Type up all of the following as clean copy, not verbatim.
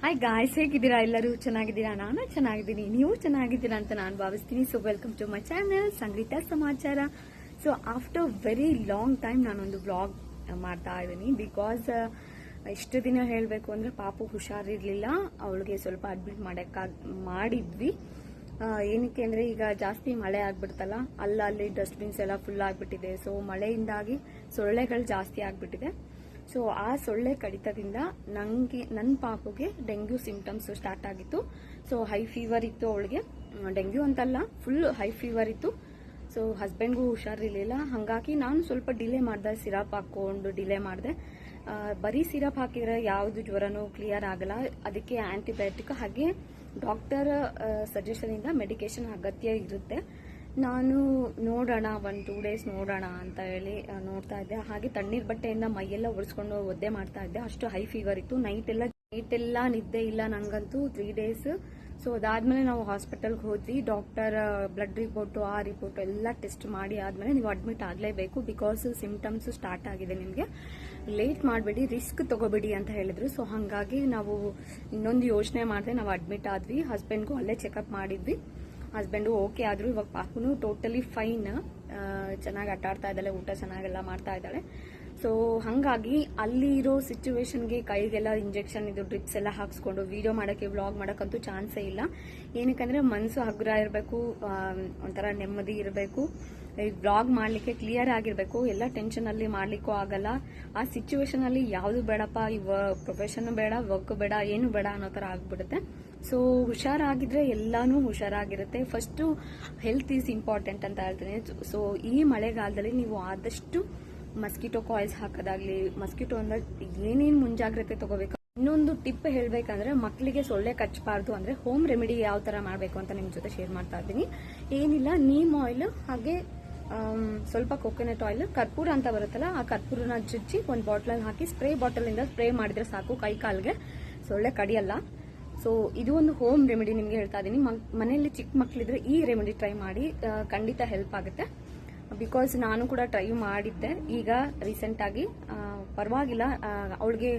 Hi guys, ಹೇಗಿದ್ದೀರಾ? ಎಲ್ಲರೂ ಚೆನ್ನಾಗಿದ್ದೀರಾ? ನಾನು ಚೆನ್ನಾಗಿದ್ದೀನಿ, ನೀವು ಚೆನ್ನಾಗಿದ್ದೀರಾ ಅಂತ ನಾನು ಭಾವಿಸ್ತೀನಿ. So welcome to my channel Sangeetha Samachara. So after very long time ನಾನೊಂದು ವ್ಲಾಗ್ ಮಾಡ್ತಾ ಇದ್ದೀನಿ. ಬಿಕಾಸ್ ಇಷ್ಟು ದಿನ ಹೇಳಬೇಕು ಅಂದರೆ ಪಾಪು ಹುಷಾರಿರಲಿಲ್ಲ, ಅವಳಿಗೆ ಸ್ವಲ್ಪ ಅಡ್ಮಿಟ್ ಮಾಡಿದ್ವಿ. ಏನಕ್ಕೆ ಅಂದರೆ ಈಗ ಜಾಸ್ತಿ ಮಳೆ ಆಗ್ಬಿಡ್ತಲ್ಲ, ಅಲ್ಲಿ ಡಸ್ಟ್ಬಿನ್ಸ್ ಎಲ್ಲ ಫುಲ್ ಆಗಿಬಿಟ್ಟಿದೆ. ಸೊ ಮಳೆಯಿಂದಾಗಿ ಸೊಳ್ಳೆಗಳು ಜಾಸ್ತಿ ಆಗಿಬಿಟ್ಟಿದೆ. ಸೊ ಆ ಸೊಳ್ಳೆ ಕಡಿತದಿಂದ ನನ್ನ ಪಾಪುಗೆ ಡೆಂಗ್ಯೂ ಸಿಂಪ್ಟಮ್ಸ್ ಸ್ಟಾರ್ಟ್ ಆಗಿತ್ತು. ಸೊ ಹೈ ಫೀವರ್ ಇತ್ತು ಅವಳಿಗೆ, ಡೆಂಗ್ಯೂ ಅಂತಲ್ಲ, ಫುಲ್ ಹೈ ಫೀವರ್ ಇತ್ತು. ಸೊ ಹಸ್ಬೆಂಡ್ಗೂ ಹುಷಾರಿರಲಿಲ್ಲ, ಹಾಗಾಗಿ ನಾನು ಸ್ವಲ್ಪ ಡಿಲೇ ಮಾಡಿದೆ, ಸಿರಪ್ ಹಾಕ್ಕೊಂಡು ಡಿಲೇ ಮಾಡಿದೆ. ಬರೀ ಸಿರಪ್ ಹಾಕಿದ್ರೆ ಯಾವುದು ಜ್ವರನೂ ಕ್ಲಿಯರ್ ಆಗಲ್ಲ, ಅದಕ್ಕೆ ಆಂಟಿಬಯೋಟಿಕ್ ಹಾಗೆ ಡಾಕ್ಟರ್ ಸಜೆಷನಿಂದ ಮೆಡಿಕೇಶನ್ ಅಗತ್ಯ ಇರುತ್ತೆ. ನಾನು ನೋಡೋಣ 1-2 ಡೇಸ್ ನೋಡೋಣ ಅಂತ ಹೇಳಿ ನೋಡ್ತಾ ಇದ್ದೆ. ಹಾಗೆ ತಣ್ಣೀರ್ ಬಟ್ಟೆಯಿಂದ ಮೈಯೆಲ್ಲ ಒರೆಸ್ಕೊಂಡು ಒದ್ದೆ ಮಾಡ್ತಾ ಇದ್ದೆ, ಅಷ್ಟು ಹೈ ಫೀವರ್ ಇತ್ತು. ನೈಟ್ ಎಲ್ಲ ನಿದ್ದೆ ಇಲ್ಲ ನಂಗಂತೂ 3 ಡೇಸ್. ಸೊ ಅದಾದ್ಮೇಲೆ ನಾವು ಹಾಸ್ಪಿಟಲ್ಗೆ ಹೋದ್ವಿ. ಡಾಕ್ಟರ್ ಬ್ಲಡ್ ರಿಪೋರ್ಟು ಆ ರಿಪೋರ್ಟ್ ಎಲ್ಲ ಟೆಸ್ಟ್ ಮಾಡಿ ಆದ್ಮೇಲೆ ನೀವು ಅಡ್ಮಿಟ್ ಆಗಲೇಬೇಕು, ಬಿಕಾಸ್ ಸಿಂಪ್ಟಮ್ಸ್ ಸ್ಟಾರ್ಟ್ ಆಗಿದೆ, ನಿಮಗೆ ಲೇಟ್ ಮಾಡಬೇಡಿ, ರಿಸ್ಕ್ ತಗೋಬೇಡಿ ಅಂತ ಹೇಳಿದ್ರು. ಸೊ ಹಾಗಾಗಿ ನಾವು ಇನ್ನೊಂದು ಯೋಚನೆ ಮಾಡಿದೆ, ನಾವು ಅಡ್ಮಿಟ್ ಆದ್ವಿ. ಹಸ್ಬೆಂಡ್ಗೂ ಅಲ್ಲೇ ಚೆಕಪ್ ಮಾಡಿದ್ವಿ, ಹಸ್ಬೆಂಡು ಓಕೆ ಆದ್ರು. ಇವಾಗ ಪಾಪುನು ಟೋಟಲಿ ಫೈನ್, ಚೆನ್ನಾಗಿ ಆಟ ಆಡ್ತಾ ಇದ್ದಾಳೆ, ಊಟ ಚೆನ್ನಾಗೆಲ್ಲ ಮಾಡ್ತಾ ಇದ್ದಾಳೆ. ಸೊ ಹಾಗಾಗಿ ಅಲ್ಲಿ ಇರೋ ಸಿಚುವೇಶನ್ಗೆ ಕೈಗೆಲ್ಲ ಇಂಜೆಕ್ಷನ್ ಇದು ಡ್ರಿಪ್ಸ್ ಎಲ್ಲ ಹಾಕ್ಸ್ಕೊಂಡು ವಿಡಿಯೋ ಮಾಡೋಕ್ಕೆ ವ್ಲಾಗ್ ಮಾಡೋಕ್ಕಂತೂ ಚಾನ್ಸೇ ಇಲ್ಲ. ಏನಕ್ಕಂದ್ರೆ ಮನಸ್ಸು ಹಗುರ ಇರಬೇಕು, ಒಂಥರ ನೆಮ್ಮದಿ ಇರಬೇಕು, ವ್ಲಾಗ್ ಮಾಡಲಿಕ್ಕೆ ಕ್ಲಿಯರ್ ಆಗಿರಬೇಕು. ಎಲ್ಲ ಟೆನ್ಷನಲ್ಲಿ ಮಾಡಲಿಕ್ಕೂ ಆಗಲ್ಲ. ಆ ಸಿಚುವೇಶನ್ ಅಲ್ಲಿ ಯಾವುದು ಬೇಡಪ್ಪ, ಪ್ರೊಫೆಷನ್ ಬೇಡ, ವರ್ಕ್ ಬೇಡ, ಏನು ಬೇಡ ಅನ್ನೋ ಥರ ಆಗ್ಬಿಡುತ್ತೆ. ಸೊ ಹುಷಾರಾಗಿದ್ರೆ ಎಲ್ಲಾನು ಹುಷಾರಾಗಿರುತ್ತೆ. ಫಸ್ಟು ಹೆಲ್ತ್ ಈಸ್ ಇಂಪಾರ್ಟೆಂಟ್ ಅಂತ ಹೇಳ್ತೀನಿ. ಸೊ ಈ ಮಳೆಗಾಲದಲ್ಲಿ ನೀವು ಆದಷ್ಟು ಮಸ್ಕಿಟೋ ಕಾಯಿಲ್ಸ್ ಹಾಕೋದಾಗ್ಲಿ, ಮಸ್ಕಿಟೋ ಅಂದ್ರೆ ಏನೇನು ಮುಂಜಾಗ್ರತೆ ತಗೋಬೇಕು. ಇನ್ನೊಂದು ಟಿಪ್ ಹೇಳ್ಬೇಕಂದ್ರೆ, ಮಕ್ಕಳಿಗೆ ಸೊಳ್ಳೆ ಕಚ್ಚಬಾರ್ದು ಅಂದ್ರೆ ಹೋಮ್ ರೆಮಿಡಿ ಯಾವ ತರ ಮಾಡಬೇಕು ಅಂತ ನಿಮ್ ಜೊತೆ ಶೇರ್ ಮಾಡ್ತಾ ಇದ್ದೀನಿ. ಏನಿಲ್ಲ, ನೀಮ್ ಆಯಿಲ್ ಹಾಗೆ ಸ್ವಲ್ಪ ಕೊಕೊನಟ್ ಆಯಿಲ್, ಕರ್ಪೂರ ಅಂತ ಬರುತ್ತಲ್ಲ, ಆ ಕರ್ಪೂರನ ಜುಜ್ಜಿ ಒಂದು ಬಾಟ್ಲಲ್ಲಿ ಹಾಕಿ ಸ್ಪ್ರೇ ಬಾಟಲಿಂದ ಸ್ಪ್ರೇ ಮಾಡಿದ್ರೆ ಸಾಕು, ಕೈ ಕಾಲ್ಗೆ ಸೊಳ್ಳೆ ಕಡಿಯಲ್ಲ. ಸೊ ಇದು ಒಂದು ಹೋಮ್ ರೆಮಿಡಿ ನಿಮ್ಗೆ ಹೇಳ್ತಾ ಇದ್ದೀನಿ. ಮನೆಯಲ್ಲಿ ಚಿಕ್ಕ ಮಕ್ಕಳಿದ್ರೆ ಈ ರೆಮಿಡಿ ಟ್ರೈ ಮಾಡಿ, ಖಂಡಿತ ಹೆಲ್ಪ್ ಆಗುತ್ತೆ. ಬಿಕಾಸ್ ನಾನು ಕೂಡ ಟ್ರೈ ಮಾಡಿದ್ದೆ ಈಗ ರೀಸೆಂಟ್ ಆಗಿ, ಪರವಾಗಿಲ್ಲ. ಅವಳಿಗೆ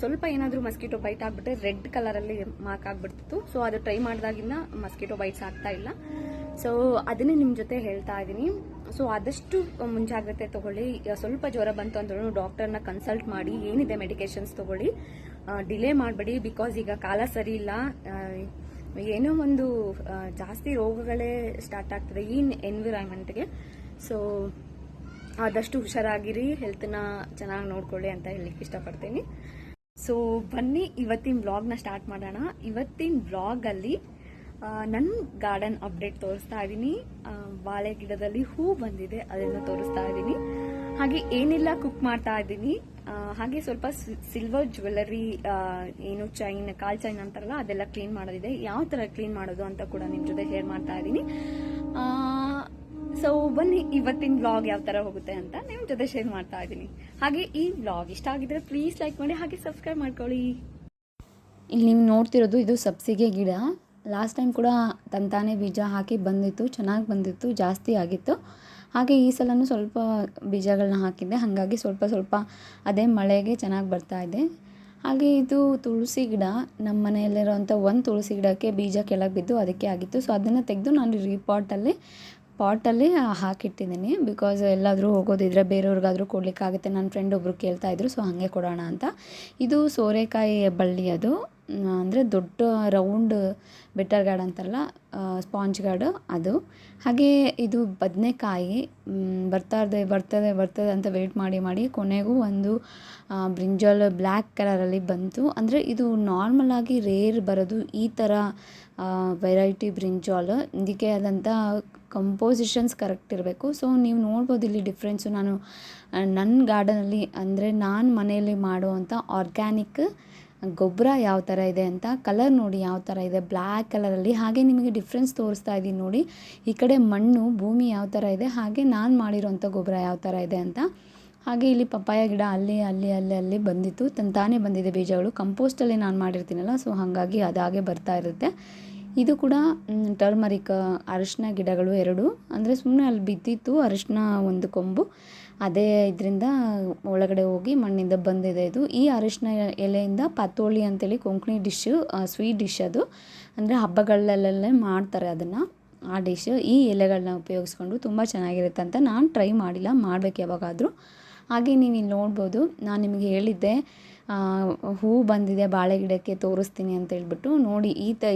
ಸ್ವಲ್ಪ ಏನಾದರೂ ಮಸ್ಕಿಟೋ ಬೈಟ್ ಆಗ್ಬಿಟ್ರೆ ರೆಡ್ ಕಲರ್ ಅಲ್ಲಿ ಮಾರ್ಕ್ ಆಗ್ಬಿಡ್ತಿತ್ತು. ಸೊ ಅದು ಟ್ರೈ ಮಾಡಿದಾಗಿಂದ ಮಸ್ಕಿಟೋ ಬೈಟ್ಸ್ ಆಗ್ತಾ ಇಲ್ಲ. ಸೊ ಅದನ್ನೇ ನಿಮ್ ಜೊತೆ ಹೇಳ್ತಾ ಇದ್ದೀನಿ. ಸೊ ಆದಷ್ಟು ಮುಂಜಾಗ್ರತೆ ತಗೊಳ್ಳಿ. ಸ್ವಲ್ಪ ಜ್ವರ ಬಂತು ಅಂದ್ರೂ ಡಾಕ್ಟರ್ನ ಕನ್ಸಲ್ಟ್ ಮಾಡಿ, ಏನಿದೆ ಮೆಡಿಕೇಶನ್ಸ್ ತಗೊಳ್ಳಿ, ಡಿಲೇ ಮಾಡಬೇಡಿ. ಬಿಕಾಸ್ ಈಗ ಕಾಲ ಸರಿ ಇಲ್ಲ, ಏನೋ ಒಂದು ಜಾಸ್ತಿ ರೋಗಗಳೇ ಸ್ಟಾರ್ಟ್ ಆಗ್ತದೆ ಈ ಎನ್ವಿರಾನ್ಮೆಂಟ್ಗೆ. ಸೊ ಆದಷ್ಟು ಹುಷಾರಾಗಿರಿ, ಹೆಲ್ತ್ನ ಚೆನ್ನಾಗಿ ನೋಡ್ಕೊಳ್ಳಿ ಅಂತ ಹೇಳಲಿಕ್ಕೆ ಇಷ್ಟಪಡ್ತೀನಿ. ಸೊ ಬನ್ನಿ ಇವತ್ತಿನ ವ್ಲಾಗ್ನ ಸ್ಟಾರ್ಟ್ ಮಾಡೋಣ. ಇವತ್ತಿನ ವ್ಲಾಗಲ್ಲಿ ನನ್ನ ಗಾರ್ಡನ್ ಅಪ್ಡೇಟ್ ತೋರಿಸ್ತಾ ಇದ್ದೀನಿ. ಬಾಳೆ ಗಿಡದಲ್ಲಿ ಹೂ ಬಂದಿದೆ, ಅದನ್ನು ತೋರಿಸ್ತಾ ಇದ್ದೀನಿ. ಹಾಗೆ ಏನೆಲ್ಲ ಕುಕ್ ಮಾಡ್ತಾ ಇದ್ದೀನಿ, ಹಾಗೆ ಸ್ವಲ್ಪ ಸಿಲ್ವರ್ ಜ್ಯುವೆಲರಿ, ಏನು ಚೈನ್, ಕಾಲ್ ಚೈನ್ ಅಂತಾರಲ್ಲ, ಅದೆಲ್ಲ ಕ್ಲೀನ್ ಮಾಡೋದಿದೆ. ಯಾವ ತರ ಕ್ಲೀನ್ ಮಾಡೋದು ಅಂತ ಕೂಡ ನಿಮ್ ಜೊತೆ ಶೇರ್ ಮಾಡ್ತಾ ಇದ್ದೀನಿ. ಸೊ ಬನ್ನಿ ಇವತ್ತಿನ ವ್ಲಾಗ್ ಯಾವ ತರ ಹೋಗುತ್ತೆ ಅಂತ ನಿಮ್ ಜೊತೆ ಶೇರ್ ಮಾಡ್ತಾ ಇದ್ದೀನಿ. ಹಾಗೆ ಈ ವ್ಲಾಗ್ ಇಷ್ಟ ಆಗಿದ್ರೆ ಪ್ಲೀಸ್ ಲೈಕ್ ಮಾಡಿ, ಹಾಗೆ ಸಬ್ಸ್ಕ್ರೈಬ್ ಮಾಡ್ಕೊಳ್ಳಿ. ಇಲ್ಲಿ ನೀವು ನೋಡ್ತಿರೋದು ಇದು ಸಬ್ಸಿಗೆ ಗಿಡ. ಲಾಸ್ಟ್ ಟೈಮ್ ಕೂಡ ತಂತಾನೆ ಬೀಜ ಹಾಕಿ ಬಂದಿತ್ತು, ಚೆನ್ನಾಗಿ ಬಂದಿತ್ತು, ಜಾಸ್ತಿ ಆಗಿತ್ತು. ಹಾಗೆ ಈ ಸಲನೂ ಸ್ವಲ್ಪ ಬೀಜಗಳನ್ನ ಹಾಕಿದ್ದೆ, ಹಾಗಾಗಿ ಸ್ವಲ್ಪ ಅದೇ ಮಳೆಗೆ ಚೆನ್ನಾಗಿ ಬರ್ತಾ ಇದೆ. ಹಾಗೆ ಇದು ತುಳಸಿ ಗಿಡ, ನಮ್ಮ ಮನೆಯಲ್ಲಿರೋಂಥ ಒಂದು ತುಳಸಿ ಗಿಡಕ್ಕೆ ಬೀಜ ಕೆಳಗೆ ಬಿದ್ದು ಅದಕ್ಕೆ ಆಗಿತ್ತು. ಸೊ ಅದನ್ನು ತೆಗೆದು ನಾನು ಪಾಟಲ್ಲಿ ಹಾಕಿಟ್ಟಿದ್ದೀನಿ. ಬಿಕಾಸ್ ಎಲ್ಲಾದರೂ ಹೋಗೋದಿದ್ರೆ ಬೇರೆಯವ್ರಿಗಾದರೂ ಕೊಡಲಿಕ್ಕಾಗುತ್ತೆ. ನನ್ನ ಫ್ರೆಂಡ್ ಒಬ್ಬರು ಕೇಳ್ತಾಯಿದ್ರು, ಸೊ ಹಾಗೆ ಕೊಡೋಣ ಅಂತ. ಇದು ಸೋರೆಕಾಯಿ ಬಳ್ಳಿ, ಅದು ಅಂದರೆ ದೊಡ್ಡ ರೌಂಡ್ ಬೆಟರ್ ಗಾರ್ಡ್ ಅಂತಾರಲ್ಲ, ಸ್ಪಾಂಜ್ ಗಾರ್ಡು ಅದು. ಹಾಗೆ ಇದು ಬದನೆಕಾಯಿ ಬರ್ತದೆ ಅಂತ ವೆಯ್ಟ್ ಮಾಡಿ ಕೊನೆಗೂ ಒಂದು ಬ್ರಿಂಜಾಲ್ ಬ್ಲ್ಯಾಕ್ ಕಲರಲ್ಲಿ ಬಂತು. ಅಂದರೆ ಇದು ನಾರ್ಮಲ್ ಆಗಿ ರೇರ್ ಬರೋದು ಈ ಥರ ವೆರೈಟಿ ಬ್ರಿಂಜಾಲ್. ಇದಕ್ಕೆ ಆದಂಥ ಕಂಪೋಸಿಷನ್ಸ್ ಕರೆಕ್ಟ್ ಇರಬೇಕು. ಸೊ ನೀವು ನೋಡ್ಬೋದು ಇಲ್ಲಿ ಡಿಫ್ರೆನ್ಸು. ನಾನು ನನ್ನ ಗಾರ್ಡನಲ್ಲಿ ಅಂದರೆ ನಾನು ಮನೆಯಲ್ಲಿ ಮಾಡುವಂಥ ಆರ್ಗ್ಯಾನಿಕ್ ಗೊಬ್ಬರ ಯಾವ ಥರ ಇದೆ ಅಂತ, ಕಲರ್ ನೋಡಿ ಯಾವ ಥರ ಇದೆ, ಬ್ಲ್ಯಾಕ್ ಕಲರಲ್ಲಿ. ಹಾಗೆ ನಿಮಗೆ ಡಿಫ್ರೆನ್ಸ್ ತೋರಿಸ್ತಾ ಇದ್ದೀನಿ ನೋಡಿ, ಈ ಕಡೆ ಮಣ್ಣು ಭೂಮಿ ಯಾವ ಥರ ಇದೆ, ಹಾಗೆ ನಾನು ಮಾಡಿರೋಂಥ ಗೊಬ್ಬರ ಯಾವ ಥರ ಇದೆ ಅಂತ. ಹಾಗೆ ಇಲ್ಲಿ ಪಪ್ಪಾಯ ಗಿಡ ಅಲ್ಲಿ ಬಂದಿತ್ತು, ತಾನೇ ಬಂದಿದೆ ಬೀಜಗಳು. ಕಂಪೋಸ್ಟಲ್ಲಿ ನಾನು ಮಾಡಿರ್ತೀನಲ್ಲ, ಸೊ ಹಾಗಾಗಿ ಅದಾಗೆ ಬರ್ತಾ ಇರುತ್ತೆ. ಇದು ಕೂಡ ಟರ್ಮರಿಕ್, ಅರಿಶಿನ ಗಿಡಗಳು 2, ಅಂದರೆ ಸುಮ್ಮನೆ ಅಲ್ಲಿ ಬಿದ್ದಿತ್ತು ಅರಿಶಿನ ಒಂದು ಕೊಂಬು. ಅದೇ ಇದರಿಂದ ಒಳಗಡೆ ಹೋಗಿ ಮಣ್ಣಿಂದ ಬಂದಿದೆ ಇದು. ಈ ಅರಿಶಿನ ಎಲೆಯಿಂದ ಪಾತೋಳಿ ಅಂತೇಳಿ ಕೊಂಕಣಿ ಡಿಶ್ಶು, ಸ್ವೀಟ್ ಡಿಶ್ ಅದು. ಅಂದರೆ ಹಬ್ಬಗಳಲ್ಲೆಲ್ಲ ಮಾಡ್ತಾರೆ ಅದನ್ನು, ಆ ಡಿಶ್. ಈ ಎಲೆಗಳನ್ನ ಉಪಯೋಗಿಸ್ಕೊಂಡು ತುಂಬ ಚೆನ್ನಾಗಿರುತ್ತೆ ಅಂತ. ನಾನು ಟ್ರೈ ಮಾಡಿಲ್ಲ, ಮಾಡಬೇಕು ಯಾವಾಗಾದರೂ. ಹಾಗೆ ನೀವು ಇಲ್ಲಿ ನೋಡ್ಬೋದು, ನಾನು ನಿಮಗೆ ಹೇಳಿದ್ದೆ ಹೂ ಬಂದಿದೆ ಬಾಳೆ ಗಿಡಕ್ಕೆ, ತೋರಿಸ್ತೀನಿ ಅಂತ ಹೇಳ್ಬಿಟ್ಟು. ನೋಡಿ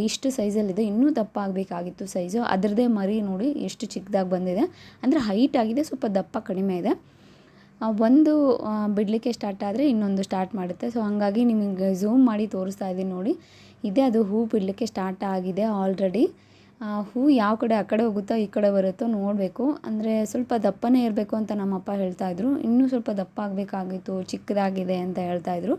ಇಷ್ಟು ಸೈಜಲ್ಲಿದೆ, ಇನ್ನೂ ದಪ್ಪ ಆಗಬೇಕಾಗಿತ್ತು ಸೈಜು. ಅದರದ್ದೇ ಮರಿ ನೋಡಿ ಎಷ್ಟು ಚಿಕ್ಕದಾಗಿ ಬಂದಿದೆ, ಅಂದರೆ ಹೈಟ್ ಆಗಿದೆ, ಸ್ವಲ್ಪ ದಪ್ಪ ಕಡಿಮೆ ಇದೆ. ಒಂದು ಬಿಡಲಿಕ್ಕೆ ಸ್ಟಾರ್ಟ್ ಆದರೆ ಇನ್ನೊಂದು ಸ್ಟಾರ್ಟ್ ಮಾಡುತ್ತೆ. ಸೊ ಹಾಗಾಗಿ ನಿಮಗೆ ಝೂಮ್ ಮಾಡಿ ತೋರಿಸ್ತಾ ಇದ್ದೀನಿ ನೋಡಿ. ಇದೇ ಅದು ಹೂ ಬಿಡಲಿಕ್ಕೆ ಸ್ಟಾರ್ಟ್ ಆಗಿದೆ ಆಲ್ರೆಡಿ. ಹೂ ಯಾವ ಕಡೆ ಆ ಕಡೆ ಹೋಗುತ್ತೋ ಈ ಕಡೆ ಬರುತ್ತೋ ನೋಡಬೇಕು. ಅಂದರೆ ಸ್ವಲ್ಪ ದಪ್ಪನೇ ಇರಬೇಕು ಅಂತ ನಮ್ಮಪ್ಪ ಹೇಳ್ತಾಯಿದ್ರು. ಇನ್ನೂ ಸ್ವಲ್ಪ ದಪ್ಪ ಆಗಬೇಕಾಗಿತ್ತು, ಚಿಕ್ಕದಾಗಿದೆ ಅಂತ ಹೇಳ್ತಾಯಿದ್ರು.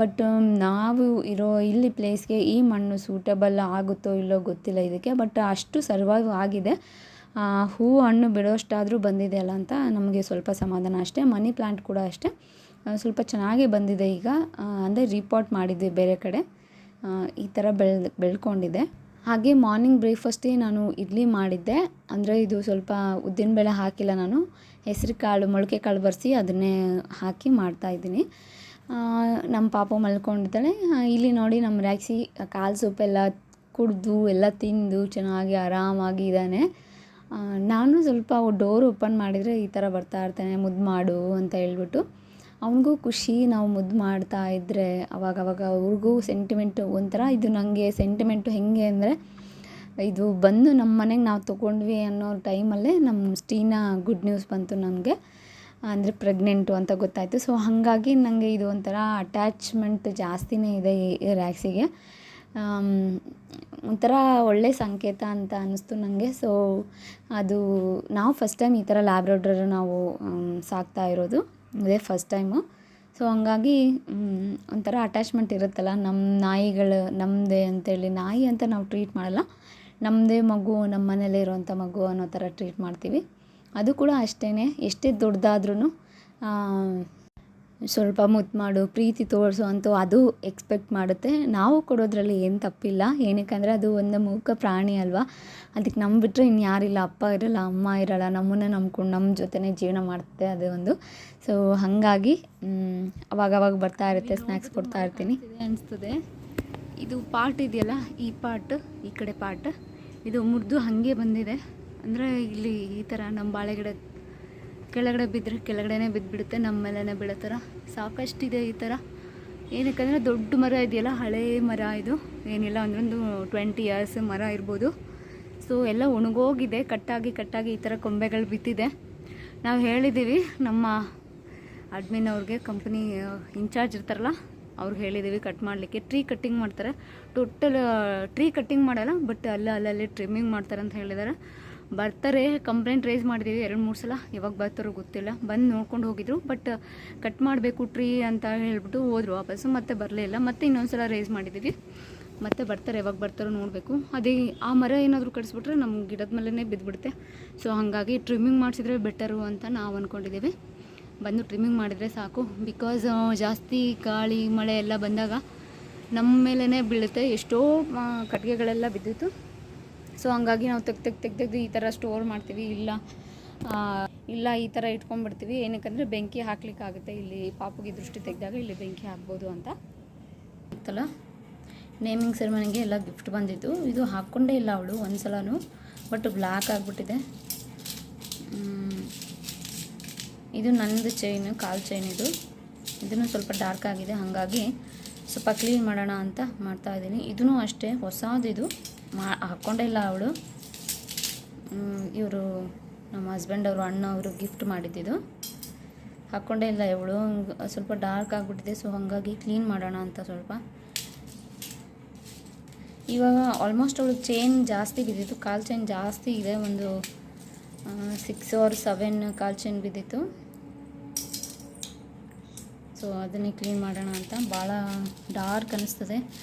ಬಟ್ ನಾವು ಇರೋ ಇಲ್ಲಿ ಪ್ಲೇಸ್ಗೆ ಈ ಮಣ್ಣು ಸೂಟಬಲ್ ಆಗುತ್ತೋ ಇಲ್ಲೋ ಗೊತ್ತಿಲ್ಲ ಇದಕ್ಕೆ. ಬಟ್ ಅಷ್ಟು ಸರ್ವೈವ್ ಆಗಿದೆ, ಹೂ ಹಣ್ಣು ಬಿಡೋಷ್ಟಾದರೂ ಬಂದಿದೆ ಅಲ್ಲ ಅಂತ ನಮಗೆ ಸ್ವಲ್ಪ ಸಮಾಧಾನ ಅಷ್ಟೇ. ಮನಿ ಪ್ಲ್ಯಾಂಟ್ ಕೂಡ ಅಷ್ಟೇ, ಸ್ವಲ್ಪ ಚೆನ್ನಾಗೇ ಬಂದಿದೆ ಈಗ. ಅಂದರೆ ರೀಪಾಟ್ ಮಾಡಿದ್ವಿ ಬೇರೆ ಕಡೆ, ಈ ಥರ ಬೆಳ್ಕೊಂಡಿದೆ. ಹಾಗೆ ಮಾರ್ನಿಂಗ್ ಬ್ರೇಕ್ಫಾಸ್ಟಿಗೆ ನಾನು ಇಡ್ಲಿ ಮಾಡಿದ್ದೆ. ಅಂದರೆ ಇದು ಸ್ವಲ್ಪ ಉದ್ದಿನಬೇಳೆ ಹಾಕಿಲ್ಲ ನಾನು, ಹೆಸರು ಕಾಳು ಮೊಳಕೆ ಕಾಳು ಬರೆಸಿ ಅದನ್ನೇ ಹಾಕಿ ಮಾಡ್ತಾಯಿದ್ದೀನಿ. ನಮ್ಮ ಪಾಪ ಮಲ್ಕೊಂಡಿದ್ದಾಳೆ. ಇಲ್ಲಿ ನೋಡಿ ನಮ್ಮ ರ್ಯಾಕ್ಸಿ ಕಾಲು ಸೊಪ್ಪೆಲ್ಲ ಕುಡಿದು ಎಲ್ಲ ತಿಂದು ಚೆನ್ನಾಗಿ ಆರಾಮಾಗಿ ಇದ್ದಾನೆ. ನಾನು ಸ್ವಲ್ಪ ಡೋರ್ ಓಪನ್ ಮಾಡಿದರೆ ಈ ಥರ ಬರ್ತಾ ಇರ್ತಾನೆ, ಮುದ್ದು ಮಾಡು ಅಂತ ಹೇಳ್ಬಿಟ್ಟು. ಅವನಿಗೂ ಖುಷಿ ನಾವು ಮುದ್ದು ಮಾಡ್ತಾ ಇದ್ದರೆ. ಅವಾಗವಾಗ ಅವ್ರಿಗೂ ಸೆಂಟಿಮೆಂಟು ಒಂಥರ. ಇದು ನನಗೆ ಸೆಂಟಿಮೆಂಟು ಹೇಗೆ ಅಂದರೆ, ಇದು ಬಂದು ನಮ್ಮ ಮನೆಗೆ ನಾವು ತೊಗೊಂಡ್ವಿ ಅನ್ನೋ ಟೈಮಲ್ಲೇ ನಮ್ಮ ಸ್ಟೀನಾ ಗುಡ್ ನ್ಯೂಸ್ ಬಂತು ನನಗೆ, ಅಂದರೆ ಪ್ರೆಗ್ನೆಂಟು ಅಂತ ಗೊತ್ತಾಯಿತು. ಸೊ ಹಾಗಾಗಿ ನನಗೆ ಇದು ಒಂಥರ ಅಟ್ಯಾಚ್ಮೆಂಟ್ ಜಾಸ್ತಿನೇ ಇದೆ ಈ ರ್ಯಾಕ್ಸಿಗೆ. ಒಂಥರ ಒಳ್ಳೆ ಸಂಕೇತ ಅಂತ ಅನ್ನಿಸ್ತು ನನಗೆ. ಸೊ ಅದು ನಾವು ಫಸ್ಟ್ ಟೈಮ್ ಈ ಥರ ಲ್ಯಾಬ್ರಾಡೋರ್ ನಾವು ಸಾಕ್ತಾ ಇರೋದು, ಇದೇ ಫಸ್ಟ್ ಟೈಮು. ಸೊ ಹಂಗಾಗಿ ಒಂಥರ ಅಟ್ಯಾಚ್ಮೆಂಟ್ ಇರುತ್ತಲ್ಲ, ನಮ್ಮ ನಾಯಿಗಳು ನಮ್ಮದೇ ಅಂತೇಳಿ. ನಾಯಿ ಅಂತ ನಾವು ಟ್ರೀಟ್ ಮಾಡಲ್ಲ, ನಮ್ಮದೇ ಮಗು, ನಮ್ಮ ಮನೇಲೇ ಇರೋವಂಥ ಮಗು ಅನ್ನೋ ಥರ ಟ್ರೀಟ್ ಮಾಡ್ತೀವಿ. ಅದು ಕೂಡ ಅಷ್ಟೇ, ಎಷ್ಟೇ ದೊಡ್ಡದಾದ್ರೂ ಸ್ವಲ್ಪ ಮುದ್ದು ಮಾಡು, ಪ್ರೀತಿ ತೋರಿಸು ಅಂತೂ ಅದು ಎಕ್ಸ್ಪೆಕ್ಟ್ ಮಾಡುತ್ತೆ. ನಾವು ಕೊಡೋದ್ರಲ್ಲಿ ಏನು ತಪ್ಪಿಲ್ಲ, ಏನಕ್ಕಂದರೆ ಅದು ಒಂದು ಮೂಕ ಪ್ರಾಣಿ ಅಲ್ವಾ. ಅದಕ್ಕೆ ನಮ್ಮ ಬಿಟ್ಟರೆ ಇನ್ಯಾರಿಲ್ಲ, ಅಪ್ಪ ಇರಲ್ಲ, ಅಮ್ಮ ಇರಲ್ಲ, ನಮ್ಮನ್ನೇ ನಂಬ್ಕೊಂಡು ನಮ್ಮ ಜೊತೆನೇ ಜೀವನ ಮಾಡುತ್ತೆ ಅದು ಒಂದು. ಸೊ ಹಾಗಾಗಿ ಅವಾಗವಾಗ ಬರ್ತಾ ಇರುತ್ತೆ, ಸ್ನ್ಯಾಕ್ಸ್ ಕೊಡ್ತಾ ಇರ್ತೀನಿ ಅನಿಸ್ತದೆ. ಇದು ಪಾರ್ಟ್ ಇದೆಯಲ್ಲ, ಈ ಪಾರ್ಟ್, ಈ ಕಡೆ ಪಾರ್ಟ್ ಇದು ಮುರಿದು ಹಾಗೆ ಬಂದಿದೆ. ಅಂದರೆ ಇಲ್ಲಿ ಈ ಥರ ನಮ್ಮ ಬಾಳೆಗಿಡ ಕೆಳಗಡೆ ಬಿದ್ದರೆ ಕೆಳಗಡೆನೇ ಬಿದ್ದುಬಿಡುತ್ತೆ, ನಮ್ಮ ಮೇಲೇ ಬೀಳೋ ಥರ ಸಾಕಷ್ಟಿದೆ ಈ ಥರ. ಏನಕ್ಕಂದರೆ ದೊಡ್ಡ ಮರ ಇದೆಯಲ್ಲ, ಹಳೇ ಮರ ಇದು, ಏನಿಲ್ಲ ಅಂದ್ರೊಂದು 20 years ಮರ ಇರ್ಬೋದು. ಸೊ ಎಲ್ಲ ಒಣಗೋಗಿದೆ, ಕಟ್ಟಾಗಿ ಈ ಥರ ಕೊಂಬೆಗಳು ಬಿದ್ದಿದೆ. ನಾವು ಹೇಳಿದ್ದೀವಿ ನಮ್ಮ ಅಡ್ಮಿನ್ ಅವ್ರಿಗೆ, ಕಂಪ್ನಿ ಇನ್ಚಾರ್ಜ್ ಇರ್ತಾರಲ್ಲ ಅವ್ರಿಗೆ ಹೇಳಿದ್ದೀವಿ ಕಟ್ ಮಾಡಲಿಕ್ಕೆ. ಟ್ರೀ ಕಟ್ಟಿಂಗ್ ಮಾಡ್ತಾರೆ, ಟೋಟಲ್ ಟ್ರೀ ಕಟ್ಟಿಂಗ್ ಮಾಡಲ್ಲ, ಬಟ್ ಅಲ್ಲಲ್ಲಿ ಟ್ರಿಮ್ಮಿಂಗ್ ಮಾಡ್ತಾರೆ ಅಂತ ಹೇಳಿದ್ದಾರೆ. ಬರ್ತಾರೆ, ಕಂಪ್ಲೇಂಟ್ ರೈಸ್ ಮಾಡಿದ್ದೀವಿ 2-3 ಸಲ, ಯಾವಾಗ ಬರ್ತಾರೋ ಗೊತ್ತಿಲ್ಲ. ಬಂದು ನೋಡ್ಕೊಂಡು ಹೋಗಿದ್ರು, ಬಟ್ ಕಟ್ ಮಾಡಬೇಕು ಟ್ರೀ ಅಂತ ಹೇಳ್ಬಿಟ್ಟು ಹೋದ್ರು ವಾಪಸ್ಸು, ಮತ್ತೆ ಬರಲಿಲ್ಲ. ಮತ್ತೆ ಇನ್ನೊಂದು ಸಲ ರೈಸ್ ಮಾಡಿದ್ದೀವಿ, ಮತ್ತೆ ಬರ್ತಾರೆ, ಯಾವಾಗ ಬರ್ತಾರೋ ನೋಡಬೇಕು. ಅದೇ ಆ ಮರ ಏನಾದರೂ ಕಡಿಸ್ಬಿಟ್ರೆ ನಮ್ಮ ಗಿಡದ ಮೇಲೇ ಬಿದ್ದುಬಿಡುತ್ತೆ. ಸೊ ಹಾಗಾಗಿ ಟ್ರಿಮ್ಮಿಂಗ್ ಮಾಡಿಸಿದ್ರೆ ಬೆಟರು ಅಂತ ನಾವು ಅಂದ್ಕೊಂಡಿದ್ದೀವಿ. ಬಂದು ಟ್ರಿಮ್ಮಿಂಗ್ ಮಾಡಿದರೆ ಸಾಕು, ಬಿಕಾಸ್ ಜಾಸ್ತಿ ಗಾಳಿ ಮಳೆ ಎಲ್ಲ ಬಂದಾಗ ನಮ್ಮ ಮೇಲೇ ಬೀಳುತ್ತೆ. ಎಷ್ಟೋ ಕಟ್ಟಿಗೆಗಳೆಲ್ಲ ಬಿದ್ದಿತ್ತು. ಸೊ ಹಂಗಾಗಿ ನಾವು ತೆಗ್ದು ಈ ಥರ ಸ್ಟೋರ್ ಮಾಡ್ತೀವಿ, ಇಲ್ಲ ಈ ಥರ ಇಟ್ಕೊಂಡ್ಬಿಡ್ತೀವಿ. ಏನಕ್ಕಂದರೆ ಬೆಂಕಿ ಹಾಕ್ಲಿಕ್ಕಾಗುತ್ತೆ. ಇಲ್ಲಿ ಪಾಪುಗೆ ದೃಷ್ಟಿ ತೆಗೆದಾಗ ಇಲ್ಲಿ ಬೆಂಕಿ ಹಾಕ್ಬೋದು ಅಂತ ಇತ್ತಲ್ಲ. ನೇಮಿಂಗ್ ಸೆರೆಮನಿಗೆ ಎಲ್ಲ ಗಿಫ್ಟ್ ಬಂದಿತ್ತು. ಇದು ಹಾಕ್ಕೊಂಡೇ ಇಲ್ಲ ಅವಳು ಒಂದು ಸಲನೂ, ಬಟ್ ಬ್ಲ್ಯಾಕ್ ಆಗಿಬಿಟ್ಟಿದೆ. ಇದು ನನ್ನದು ಚೈನು, ಕಾಲು ಚೈನ್ ಇದು. ಇದನ್ನು ಸ್ವಲ್ಪ ಡಾರ್ಕ್ ಆಗಿದೆ, ಹಾಗಾಗಿ ಸ್ವಲ್ಪ ಕ್ಲೀನ್ ಮಾಡೋಣ ಅಂತ ಮಾಡ್ತಾಯಿದ್ದೀನಿ. ಇದೂ ಅಷ್ಟೇ ಹೊಸದು, ಇದು ಹಾಕ್ಕೊಂಡೇ ಇಲ್ಲ ಅವಳು. ಇವರು ನಮ್ಮ ಹಸ್ಬೆಂಡ್ ಅವರು, ಅಣ್ಣ ಅವರು ಗಿಫ್ಟ್ ಮಾಡಿದ್ದಿದ್ದು. ಹಾಕ್ಕೊಂಡೇ ಇಲ್ಲ ಇವಳು, ಸ್ವಲ್ಪ ಡಾರ್ಕ್ ಆಗಿಬಿಟ್ಟಿದೆ. ಸೊ ಹಾಗಾಗಿ ಕ್ಲೀನ್ ಮಾಡೋಣ ಅಂತ ಸ್ವಲ್ಪ. ಇವಾಗ ಆಲ್ಮೋಸ್ಟ್ ಅವಳು ಚೈನ್ ಜಾಸ್ತಿ ಬಿದ್ದಿತ್ತು, ಕಾಲು ಚೈನ್ ಜಾಸ್ತಿ ಇದೆ, ಒಂದು 6 or 7 ಕಾಲು ಚೈನ್ ಬಿದ್ದಿತ್ತು. ಸೊ ಅದನ್ನೇ ಕ್ಲೀನ್ ಮಾಡೋಣ ಅಂತ. ಭಾಳ ಡಾರ್ಕ್ ಅನ್ನಿಸ್ತದೆ.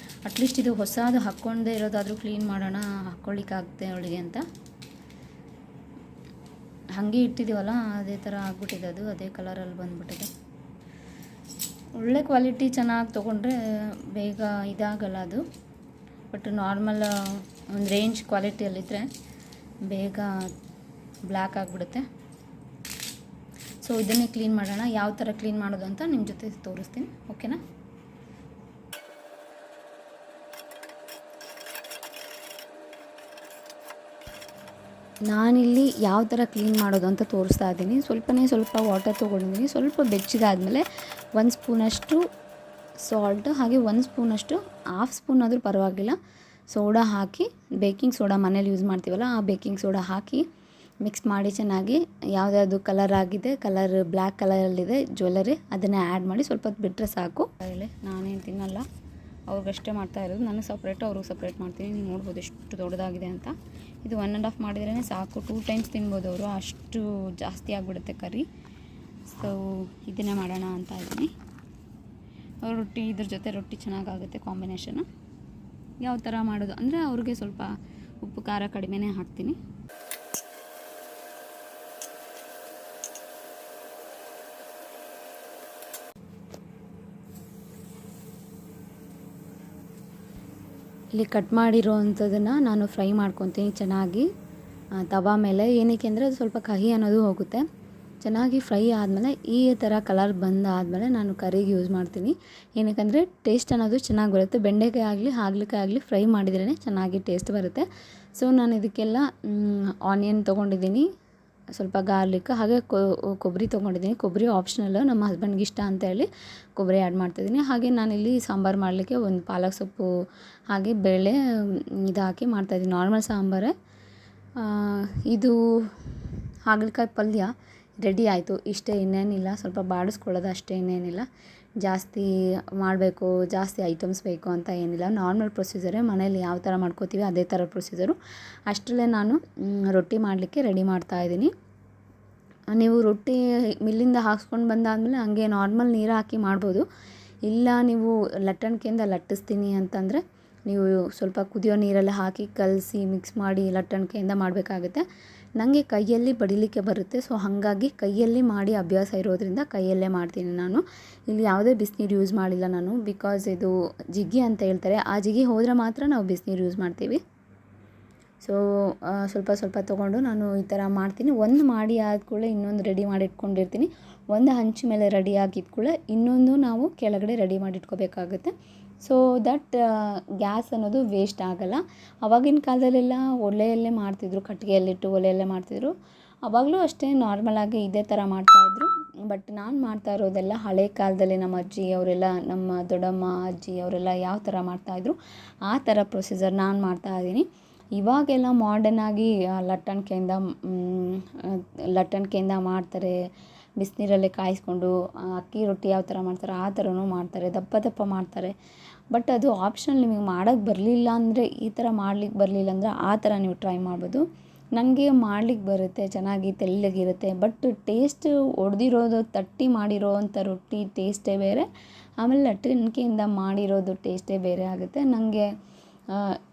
ಅಟ್ಲೀಸ್ಟ್ ಇದು ಹೊಸದು ಹಾಕ್ಕೊಂಡೇ ಇರೋದಾದರೂ ಕ್ಲೀನ್ ಮಾಡೋಣ, ಹಾಕ್ಕೊಳ್ಳಿಕ್ಕಾಗುತ್ತೆ ಅವಳಿಗೆ ಅಂತ. ಹಾಗೆ ಇಟ್ಟಿದ್ದೀವಲ್ಲ, ಅದೇ ಥರ ಆಗ್ಬಿಟ್ಟಿದೆ, ಅದು ಅದೇ ಕಲರಲ್ಲಿ ಬಂದುಬಿಟ್ಟಿದೆ. ಒಳ್ಳೆ ಕ್ವಾಲಿಟಿ ಚೆನ್ನಾಗಿ ತೊಗೊಂಡ್ರೆ ಬೇಗ ಇದಾಗಲ್ಲ ಅದು. ಬಟ್ ನಾರ್ಮಲ್ ಒಂದು ರೇಂಜ್ ಕ್ವಾಲಿಟಿಯಲ್ಲಿದ್ದರೆ ಬೇಗ ಬ್ಲ್ಯಾಕ್ ಆಗಿಬಿಡುತ್ತೆ. ಸೊ ಇದನ್ನೇ ಕ್ಲೀನ್ ಮಾಡೋಣ. ಯಾವ ಥರ ಕ್ಲೀನ್ ಮಾಡೋದು ಅಂತ ನಿಮ್ಮ ಜೊತೆ ತೋರಿಸ್ತೀನಿ, ಓಕೆನಾ? ನಾನಿಲ್ಲಿ ಯಾವ ಥರ ಕ್ಲೀನ್ ಮಾಡೋದು ಅಂತ ತೋರಿಸ್ತಾ ಇದ್ದೀನಿ. ಸ್ವಲ್ಪ ವಾಟರ್ ತೊಗೊಂಡಿದ್ದೀನಿ. ಸ್ವಲ್ಪ ಬೆಚ್ಚಗಾದಮೇಲೆ 1 ಸ್ಪೂನಷ್ಟು ಸಾಲ್ಟ್, ಹಾಗೆ 1 ಸ್ಪೂನಷ್ಟು, ಹಾಫ್ ಸ್ಪೂನ್ ಆದರೂ ಪರವಾಗಿಲ್ಲ, ಸೋಡಾ ಹಾಕಿ, ಬೇಕಿಂಗ್ ಸೋಡಾ ಮನೇಲಿ ಯೂಸ್ ಮಾಡ್ತೀವಲ್ಲ ಆ ಬೇಕಿಂಗ್ ಸೋಡಾ ಹಾಕಿ ಮಿಕ್ಸ್ ಮಾಡಿ ಚೆನ್ನಾಗಿ, ಯಾವುದ್ಯಾವುದು ಕಲರ್ ಆಗಿದೆ, ಕಲರ್ ಬ್ಲ್ಯಾಕ್ ಕಲರಲ್ಲಿದೆ ಜ್ಯುವೆಲ್ಲರಿ, ಅದನ್ನು ಆ್ಯಡ್ ಮಾಡಿ ಸ್ವಲ್ಪ ಹೊತ್ತು ಬಿಟ್ಟರೆ ಸಾಕು. ಹೇಳಿ ನಾನೇನು ತಿನ್ನಲ್ಲ, ಅವ್ರಿಗಷ್ಟೇ ಮಾಡ್ತಾ ಇರೋದು. ನನಗೆ ಸಪ್ರೇಟು, ಅವ್ರಿಗೆ ಸಪ್ರೇಟ್ ಮಾಡ್ತೀನಿ. ನೀವು ನೋಡ್ಬೋದು ಎಷ್ಟು ದೊಡ್ಡದಾಗಿದೆ ಅಂತ. ಇದು 1.5 ಮಾಡಿದ್ರೇ ಸಾಕು, 2 ಟೈಮ್ಸ್ ತಿನ್ಬೋದು ಅವರು, ಅಷ್ಟು ಜಾಸ್ತಿ ಆಗಿಬಿಡುತ್ತೆ ಕರಿ. ಸೊ ಇದನ್ನೇ ಮಾಡೋಣ ಅಂತ ಇದ್ದೀನಿ. ರೊಟ್ಟಿ ಇದ್ರ ಜೊತೆ ರೊಟ್ಟಿ ಚೆನ್ನಾಗಾಗುತ್ತೆ ಕಾಂಬಿನೇಷನು. ಯಾವ ಥರ ಮಾಡೋದು ಅಂದರೆ ಅವ್ರಿಗೆ ಸ್ವಲ್ಪ ಉಪ್ಪು ಖಾರ ಕಡಿಮೆನೇ ಹಾಕ್ತೀನಿ. ಇಲ್ಲಿ ಕಟ್ ಮಾಡಿರೋ ಅಂಥದ್ದನ್ನು ನಾನು ಫ್ರೈ ಮಾಡ್ಕೊತೀನಿ ಚೆನ್ನಾಗಿ ತವಾ ಮೇಲೆ. ಏನಕ್ಕೆ ಅಂದರೆ ಅದು ಸ್ವಲ್ಪ ಕಹಿ ಅನ್ನೋದು ಹೋಗುತ್ತೆ. ಚೆನ್ನಾಗಿ ಫ್ರೈ ಆದಮೇಲೆ ಈ ಥರ ಕಲರ್ ಬಂದಾದಮೇಲೆ ನಾನು ಕರಿಗೆ ಯೂಸ್ ಮಾಡ್ತೀನಿ. ಏನಕ್ಕೆ ಟೇಸ್ಟ್ ಅನ್ನೋದು ಚೆನ್ನಾಗಿ ಬರುತ್ತೆ. ಬೆಂಡೆಕಾಯಿ ಆಗಲಿ ಹಾಗಲಕಾಯಿ ಆಗಲಿ ಫ್ರೈ ಮಾಡಿದ್ರೇ ಚೆನ್ನಾಗಿ ಟೇಸ್ಟ್ ಬರುತ್ತೆ. ಸೊ ನಾನು ಇದಕ್ಕೆಲ್ಲ ಆನಿಯನ್ ತೊಗೊಂಡಿದ್ದೀನಿ, ಸ್ವಲ್ಪ ಗಾರ್ಲಿಕ್, ಹಾಗೆ ಕೊಬ್ಬರಿ ತೊಗೊಂಡಿದ್ದೀನಿ. ಕೊಬ್ಬರಿ ಆಪ್ಷನಲ್ಲು, ನಮ್ಮ ಹಸ್ಬೆಂಡ್ಗೆ ಇಷ್ಟ ಅಂತೇಳಿ ಕೊಬ್ಬರಿ ಆ್ಯಡ್ ಮಾಡ್ತಾಯಿದ್ದೀನಿ. ಹಾಗೆ ನಾನಿಲ್ಲಿ ಸಾಂಬಾರು ಮಾಡಲಿಕ್ಕೆ ಒಂದು ಪಾಲಕ್ ಸೊಪ್ಪು ಹಾಗೆ ಬೇಳೆ ಇದು ಹಾಕಿ ಮಾಡ್ತಾಯಿದ್ದೀನಿ. ನಾರ್ಮಲ್ ಸಾಂಬಾರೇ ಇದು. ಹಾಗಲಕಾಯಿ ಪಲ್ಯ ರೆಡಿ ಆಯಿತು, ಇಷ್ಟೇ, ಇನ್ನೇನಿಲ್ಲ. ಸ್ವಲ್ಪ ಬಾಡಿಸ್ಕೊಳ್ಳೋದು ಅಷ್ಟೇ, ಇನ್ನೇನಿಲ್ಲ. ಜಾಸ್ತಿ ಮಾಡಬೇಕು, ಜಾಸ್ತಿ ಐಟಮ್ಸ್ ಬೇಕು ಅಂತ ಏನಿಲ್ಲ. ನಾರ್ಮಲ್ ಪ್ರೊಸೀಜರೇ, ಮನೇಲಿ ಯಾವ ಥರ ಮಾಡ್ಕೋತೀವಿ ಅದೇ ಥರ ಪ್ರೊಸೀಜರು. ಅಷ್ಟರಲ್ಲೇ ನಾನು ರೊಟ್ಟಿ ಮಾಡಲಿಕ್ಕೆ ರೆಡಿ ಮಾಡ್ತಾಯಿದ್ದೀನಿ. ನೀವು ರೊಟ್ಟಿ ಮಿಲ್ಲಿಂದ ಹಾಕ್ಸ್ಕೊಂಡು ಬಂದಾದಮೇಲೆ ಹಂಗೆ ನಾರ್ಮಲ್ ನೀರು ಹಾಕಿ ಮಾಡ್ಬೋದು. ಇಲ್ಲ ನೀವು ಲಟ್ಟಣಿಕೆಯಿಂದ ಲಟ್ಟಿಸ್ತೀನಿ ಅಂತಂದರೆ ನೀವು ಸ್ವಲ್ಪ ಕುದಿಯೋ ನೀರೆಲ್ಲ ಹಾಕಿ ಕಲಸಿ ಮಿಕ್ಸ್ ಮಾಡಿ ಲಟ್ಟಣಿಕೆಯಿಂದ ಮಾಡಬೇಕಾಗುತ್ತೆ. ನನಗೆ ಕೈಯಲ್ಲಿ ಬಡಿಲಿಕ್ಕೆ ಬರುತ್ತೆ, ಸೊ ಹಾಗಾಗಿ ಕೈಯಲ್ಲಿ ಮಾಡಿ ಅಭ್ಯಾಸ ಇರೋದ್ರಿಂದ ಕೈಯಲ್ಲೇ ಮಾಡ್ತೀನಿ ನಾನು. ಇಲ್ಲಿ ಯಾವುದೇ ಬಿಸಿನೀರು ಯೂಸ್ ಮಾಡಿಲ್ಲ ನಾನು, ಬಿಕಾಸ್ ಇದು ಜಿಗಿ ಅಂತ ಹೇಳ್ತಾರೆ. ಆ ಜಿಗಿ ಹೋದರೆ ಮಾತ್ರ ನಾವು ಬಿಸಿನೀರು ಯೂಸ್ ಮಾಡ್ತೀವಿ. ಸೊ ಸ್ವಲ್ಪ ತೊಗೊಂಡು ನಾನು ಈ ಥರ ಮಾಡ್ತೀನಿ. ಒಂದು ಮಾಡಿ ಆದ ಕೂಡಲೇ ಇನ್ನೊಂದು ರೆಡಿ ಮಾಡಿ ಇಟ್ಕೊಂಡಿರ್ತೀನಿ. ಒಂದು ಹಂಚು ಮೇಲೆ ರೆಡಿ ಆಗಿದ ಕೂಡಲೇ ಇನ್ನೊಂದು ನಾವು ಕೆಳಗಡೆ ರೆಡಿ ಮಾಡಿ ಇಟ್ಕೋಬೇಕಾಗುತ್ತೆ. ಸೊ ದಟ್ ಗ್ಯಾಸ್ ಅನ್ನೋದು ವೇಸ್ಟ್ ಆಗೋಲ್ಲ. ಆವಾಗಿನ ಕಾಲದಲ್ಲೆಲ್ಲ ಒಲೆಯಲ್ಲೇ ಮಾಡ್ತಿದ್ರು, ಕಟ್ಟಿಗೆಯಲ್ಲಿಟ್ಟು ಒಲೆಯಲ್ಲೇ ಮಾಡ್ತಿದ್ರು. ಆವಾಗಲೂ ಅಷ್ಟೇ ನಾರ್ಮಲಾಗಿ ಇದೇ ಥರ ಮಾಡ್ತಾಯಿದ್ರು. ಬಟ್ ನಾನು ಮಾಡ್ತಾ ಇರೋದೆಲ್ಲ ಹಳೆ ಕಾಲದಲ್ಲಿ ನಮ್ಮ ಅಜ್ಜಿ ಅವರೆಲ್ಲ, ನಮ್ಮ ದೊಡ್ಡಮ್ಮ ಅಜ್ಜಿ ಅವರೆಲ್ಲ ಯಾವ ಥರ ಮಾಡ್ತಾಯಿದ್ರು ಆ ಥರ ಪ್ರೊಸೀಜರ್ ನಾನು ಮಾಡ್ತಾಯಿದ್ದೀನಿ. ಇವಾಗೆಲ್ಲ ಮಾಡರ್ನಾಗಿ ಲಟ್ಟಣಿಕೆಯಿಂದ ಮಾಡ್ತಾರೆ. ಬಿಸಿನೀರಲ್ಲೇ ಕಾಯಿಸ್ಕೊಂಡು ಅಕ್ಕಿ ರೊಟ್ಟಿ ಯಾವ ಥರ ಮಾಡ್ತಾರೆ ಆ ಥರನೂ ಮಾಡ್ತಾರೆ, ದಪ್ಪ ಮಾಡ್ತಾರೆ. ಬಟ್ ಅದು ಆಪ್ಷನಲ್. ನಿಮಗೆ ಮಾಡೋಕ್ಕೆ ಬರಲಿಲ್ಲ ಅಂದರೆ, ಈ ಥರ ಮಾಡ್ಲಿಕ್ಕೆ ಬರಲಿಲ್ಲ ಅಂದರೆ ಆ ಥರ ನೀವು ಟ್ರೈ ಮಾಡ್ಬೋದು. ನನಗೆ ಮಾಡ್ಲಿಕ್ಕೆ ಬರುತ್ತೆ, ಚೆನ್ನಾಗಿ ತೆಳ್ಳಗಿರುತ್ತೆ. ಬಟ್ ಟೇಸ್ಟ್ ಒಡೆದಿರೋದು, ತಟ್ಟಿ ಮಾಡಿರೋ ಅಂಥ ರೊಟ್ಟಿ ಟೇಸ್ಟೇ ಬೇರೆ, ಆಮೇಲೆ ಲಟ್ಟಣಿಕೆಯಿಂದ ಮಾಡಿರೋದು ಟೇಸ್ಟೇ ಬೇರೆ ಆಗುತ್ತೆ. ನನಗೆ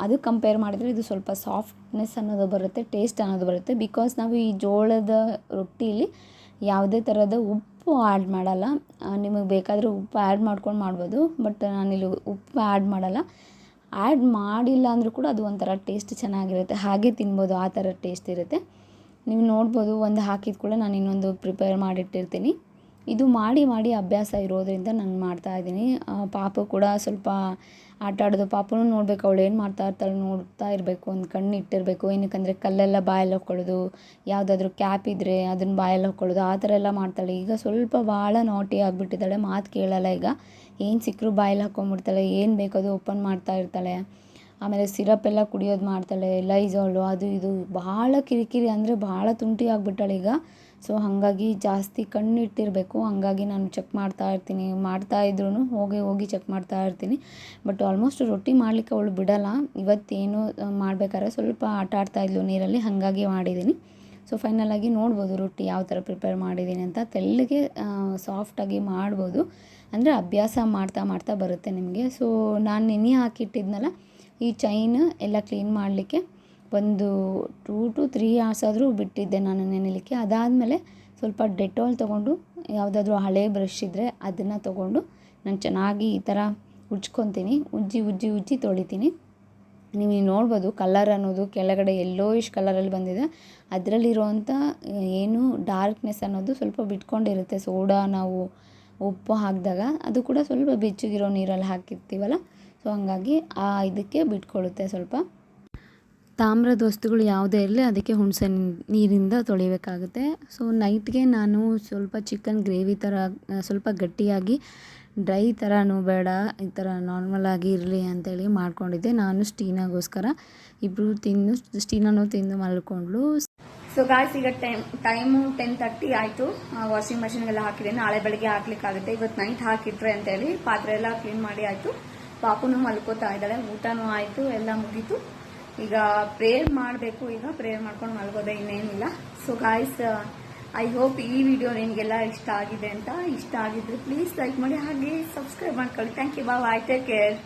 ಅದು ಕಂಪೇರ್ ಮಾಡಿದರೆ ಇದು ಸ್ವಲ್ಪ ಸಾಫ್ಟ್ನೆಸ್ ಅನ್ನೋದು ಬರುತ್ತೆ, ಟೇಸ್ಟ್ ಅನ್ನೋದು ಬರುತ್ತೆ. ಬಿಕಾಸ್ ನಾವು ಈ ಜೋಳದ ರೊಟ್ಟಿಲಿ ಯಾವುದೇ ಥರದ ಉಪ್ಪು ಆ್ಯಡ್ ಮಾಡಲ್ಲ. ನಿಮಗೆ ಬೇಕಾದರೆ ಉಪ್ಪು ಆ್ಯಡ್ ಮಾಡ್ಕೊಂಡು ಮಾಡ್ಬೋದು, ಬಟ್ ನಾನಿಲ್ಲಿ ಉಪ್ಪು ಆ್ಯಡ್ ಮಾಡಲ್ಲ. ಆ್ಯಡ್ ಮಾಡಿಲ್ಲ ಅಂದರೂ ಕೂಡ ಅದು ಒಂಥರ ಟೇಸ್ಟ್ ಚೆನ್ನಾಗಿರುತ್ತೆ, ಹಾಗೆ ತಿನ್ಬೋದು, ಆ ಥರ ಟೇಸ್ಟ್ ಇರುತ್ತೆ. ನೀವು ನೋಡ್ಬೋದು, ಒಂದು ಹಾಕಿದ ಕೂಡ ನಾನು ಇನ್ನೊಂದು ಪ್ರಿಪೇರ್ ಮಾಡಿಟ್ಟಿರ್ತೀನಿ. ಇದು ಮಾಡಿ ಅಭ್ಯಾಸ ಇರೋದ್ರಿಂದ ನಾನು ಮಾಡ್ತಾಯಿದ್ದೀನಿ. ಪಾಪು ಕೂಡ ಸ್ವಲ್ಪ ಆಟ ಆಡೋದು, ಪಾಪನೂ ನೋಡಬೇಕು, ಅವಳು ಏನು ಮಾಡ್ತಾ ಇರ್ತಾಳೆ ನೋಡ್ತಾ ಇರಬೇಕು, ಒಂದು ಕಣ್ಣು ಇಟ್ಟಿರಬೇಕು. ಏನಕ್ಕಂದರೆ ಕಲ್ಲೆಲ್ಲ ಬಾಯಲ್ಲಿ ಹಾಕ್ಕೊಳ್ಳೋದು, ಯಾವುದಾದ್ರೂ ಕ್ಯಾಪ್ ಇದ್ದರೆ ಅದನ್ನು ಬಾಯಲ್ಲಿ ಹಾಕ್ಕೊಳ್ಳೋದು, ಆ ಥರ ಎಲ್ಲ ಮಾಡ್ತಾಳೆ. ಈಗ ಸ್ವಲ್ಪ ಭಾಳ ನಾಟಿ ಆಗಿಬಿಟ್ಟಿದ್ದಾಳೆ, ಮಾತು ಕೇಳಲ್ಲ. ಈಗ ಏನು ಸಿಕ್ಕರೂ ಬಾಯಲ್ಲಿ ಹಾಕ್ಕೊಂಬಿಡ್ತಾಳೆ, ಏನು ಬೇಕದು ಓಪನ್ ಮಾಡ್ತಾ ಇರ್ತಾಳೆ. ಆಮೇಲೆ ಸಿರಪ್ ಎಲ್ಲ ಕುಡಿಯೋದು ಮಾಡ್ತಾಳೆ, ಲೈಜಾಲು ಅದು ಇದು, ಭಾಳ ಕಿರಿಕಿರಿ, ಅಂದರೆ ಭಾಳ ತುಂಟಿ ಆಗಿಬಿಟ್ಟಾಳೆ ಈಗ. ಸೊ ಹಾಗಾಗಿ ಜಾಸ್ತಿ ಕಣ್ಣಿಟ್ಟಿರಬೇಕು. ಹಾಗಾಗಿ ನಾನು ಚೆಕ್ ಮಾಡ್ತಾ ಇರ್ತೀನಿ, ಮಾಡ್ತಾಯಿದ್ರು ಹೋಗಿ ಚೆಕ್ ಮಾಡ್ತಾ ಇರ್ತೀನಿ. ಬಟ್ ಆಲ್ಮೋಸ್ಟ್ ರೊಟ್ಟಿ ಮಾಡಲಿಕ್ಕೆ ಅವಳು ಬಿಡಲ್ಲ. ಇವತ್ತೇನು ಮಾಡಬೇಕಾದ್ರೆ ಸ್ವಲ್ಪ ಆಟ ಆಡ್ತಾಯಿದ್ಲು ನೀರಲ್ಲಿ, ಹಾಗಾಗಿ ಮಾಡಿದ್ದೀನಿ. ಸೊ ಫೈನಲಾಗಿ ನೋಡ್ಬೋದು ರೊಟ್ಟಿ ಯಾವ ಥರ ಪ್ರಿಪೇರ್ ಮಾಡಿದ್ದೀನಿ ಅಂತ. ತೆಳ್ಳಗೆ ಸಾಫ್ಟಾಗಿ ಮಾಡ್ಬೋದು, ಅಂದರೆ ಅಭ್ಯಾಸ ಮಾಡ್ತಾ ಬರುತ್ತೆ ನಿಮಗೆ. ಸೊ ನಾನು ನೆನೆ ಹಾಕಿಟ್ಟಿದ್ನಲ್ಲ ಈ ಚೈನ್ ಎಲ್ಲ ಕ್ಲೀನ್ ಮಾಡಲಿಕ್ಕೆ ಒಂದು 2 to 3 hours ಆದರೂ ಬಿಟ್ಟಿದ್ದೆ ನಾನು ನೆನೆಲಿಕ್ಕೆ. ಅದಾದಮೇಲೆ ಸ್ವಲ್ಪ ಡೆಟಾಲ್ ತೊಗೊಂಡು, ಯಾವುದಾದ್ರೂ ಹಳೆ ಬ್ರಷ್ ಇದ್ದರೆ ಅದನ್ನು ತೊಗೊಂಡು ನಾನು ಚೆನ್ನಾಗಿ ಈ ಥರ ಉಜ್ಕೊತೀನಿ, ಉಜ್ಜಿ ತೊಳಿತೀನಿ. ನೀವು ನೋಡ್ಬೋದು ಕಲರ್ ಅನ್ನೋದು ಕೆಳಗಡೆ ಯೆಲ್ಲೋಯಿಶ್ ಕಲರಲ್ಲಿ ಬಂದಿದೆ. ಅದರಲ್ಲಿರುವಂಥ ಏನು ಡಾರ್ಕ್ನೆಸ್ ಅನ್ನೋದು ಸ್ವಲ್ಪ ಬಿಟ್ಕೊಂಡಿರುತ್ತೆ. ಸೋಡಾ ನಾವು ಉಪ್ಪು ಹಾಕಿದಾಗ ಅದು ಕೂಡ ಸ್ವಲ್ಪ ಬೆಚ್ಚಗಿರೋ ನೀರಲ್ಲಿ ಹಾಕಿರ್ತೀವಲ್ಲ, ಸೊ ಹಂಗಾಗಿ ಇದಕ್ಕೆ ಬಿಟ್ಕೊಳ್ಳುತ್ತೆ ಸ್ವಲ್ಪ. ತಾಮ್ರದ ವಸ್ತುಗಳು ಯಾವುದೇ ಇರಲಿ ಅದಕ್ಕೆ ಹುಣಸೆ ನೀರಿಂದ ತೊಳಿಬೇಕಾಗುತ್ತೆ. ಸೊ ನೈಟ್ಗೆ ನಾನು ಸ್ವಲ್ಪ ಚಿಕನ್ ಗ್ರೇವಿ ಥರ ಸ್ವಲ್ಪ ಗಟ್ಟಿಯಾಗಿ ಡ್ರೈ ಥರನೂ ಬೇಡ, ಈ ಥರ ನಾರ್ಮಲಾಗಿ ಇರಲಿ ಅಂತೇಳಿ ಮಾಡ್ಕೊಂಡಿದ್ದೆ. ನಾನು ಸ್ಟೀನಾಗೋಸ್ಕರ, ಇಬ್ಬರು ಸ್ಟೀನಾನು ತಿಂದು ಮಲ್ಕೊಂಡ್ಳು. ಸೊ ಗಾಯ್ಸ್, ಈಗ ಟೈಮು 10:30 ಆಯಿತು. ವಾಷಿಂಗ್ ಮಷಿನ್ಗೆಲ್ಲ ಹಾಕಿದೆ. ನಾಳೆ ಬೆಳಗ್ಗೆ ಹಾಕ್ಲಿಕ್ಕಾಗುತ್ತೆ. ಇವತ್ತು ನೈಟ್ ಹಾಕಿಟ್ರೆ ಅಂತೇಳಿ ಪಾತ್ರೆ ಎಲ್ಲ ಕ್ಲೀನ್ ಮಾಡಿ ಆಯಿತು. ಪಾಪುನು ಮಲ್ಕೋತಾ ಇದ್ದಾಳೆ. ಊಟನೂ ಆಯಿತು, ಎಲ್ಲ ಮುಗೀತು. ಈಗ ಪ್ರೇಯರ್ ಮಾಡಬೇಕು. ಈಗ ಪ್ರೇಯರ್ ಮಾಡ್ಕೊಂಡು ಮಲ್ಗೋದೆ, ಇನ್ನೇನಿಲ್ಲ. ಸೊ ಗಾಯ್ಸ್, ಐ ಹೋಪ್ ಈ ವಿಡಿಯೋ ನಿಮಗೆಲ್ಲ ಇಷ್ಟ ಆಗಿದೆ ಅಂತ. ಇಷ್ಟ ಆಗಿದ್ರೆ ಪ್ಲೀಸ್ ಲೈಕ್ ಮಾಡಿ, ಹಾಗೆ ಸಬ್ಸ್ಕ್ರೈಬ್ ಮಾಡ್ಕೊಳ್ಳಿ. Thank you, bye, take care.